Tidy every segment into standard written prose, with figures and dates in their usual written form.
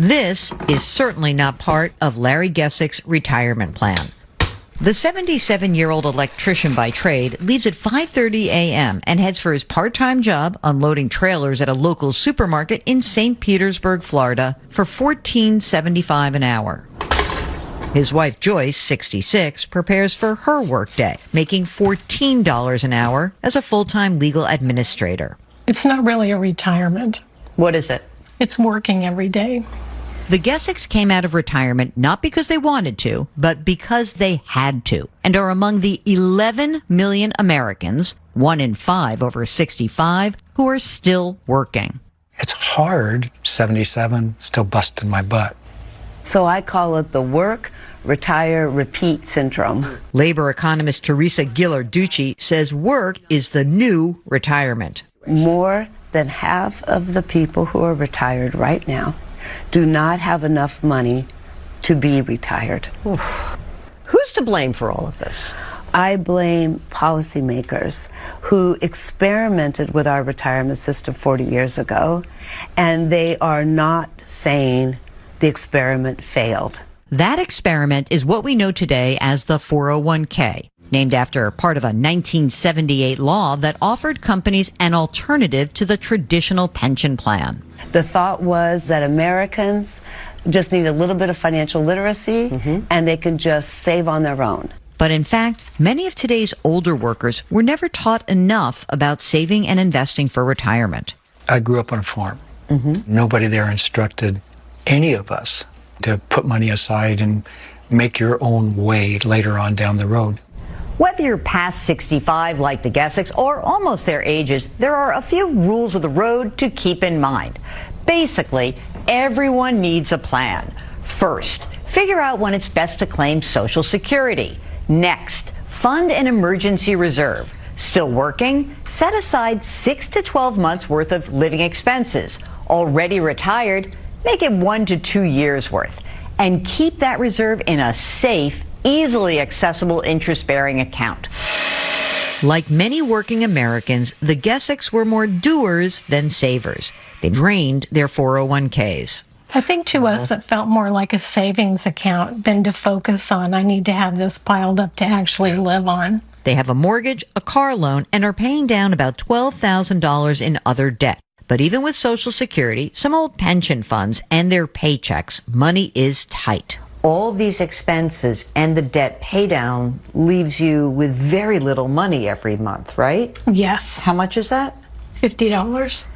This is certainly not part of Larry Gessick's retirement plan. The 77-year-old electrician by trade leaves at 5:30 a.m. and heads for his part-time job unloading trailers at a local supermarket in St. Petersburg, Florida, for $14.75 an hour. His wife, Joyce, 66, prepares for her workday, making $14 an hour as a full-time legal administrator. It's not really a retirement. What is it? It's working every day. The Gessicks came out of retirement not because they wanted to, but because they had to, and are among the 11 million Americans, 1 in 5 over 65, who are still working. It's hard, 77, still busting my butt. So I call it the work, retire, repeat syndrome. Labor economist Teresa Ghilarducci says work is the new retirement. More than half of the people who are retired right now do not have enough money to be retired. Who's to blame for all of this? I blame policymakers who experimented with our retirement system 40 years ago, and they are not saying the experiment failed. That experiment is what we know today as the 401k, named after part of a 1978 law that offered companies an alternative to the traditional pension plan. The thought was that Americans just need a little bit of financial literacy and they can just save on their own. But in fact, many of today's older workers were never taught enough about saving and investing for retirement. I grew up on a farm. Nobody there instructed any of us to put money aside and make your own way later on down the road. Whether you're past 65 like the Gessicks or almost their ages, there are a few rules of the road to keep in mind. Basically, everyone needs a plan. First, figure out when it's best to claim Social Security. Next, fund an emergency reserve. Still working? Set aside 6 to 12 months worth of living expenses. Already retired? Make it 1 to 2 years worth. And keep that reserve in a safe, easily accessible interest-bearing account. Like many working Americans, the Gessicks were more doers than savers. They drained their 401ks. I think to us it felt more like a savings account than to focus on, I need to have this piled up to actually live on. They have a mortgage, a car loan, and are paying down about $12,000 in other debt. But even with Social Security, some old pension funds, and their paychecks, money is tight. All these expenses and the debt pay down leaves you with very little money every month, right? Yes. How much is that? $50.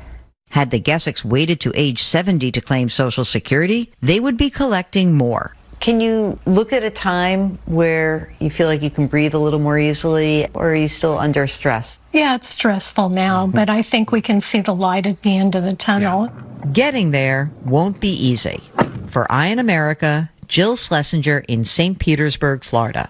Had the Gessicks waited to age 70 to claim Social Security, they would be collecting more. Can you look at a time where you feel like you can breathe a little more easily, or are you still under stress? Yeah, it's stressful now, but I think we can see the light at the end of the tunnel. Getting there won't be easy. For Eye in America, Jill Schlesinger in St. Petersburg, Florida.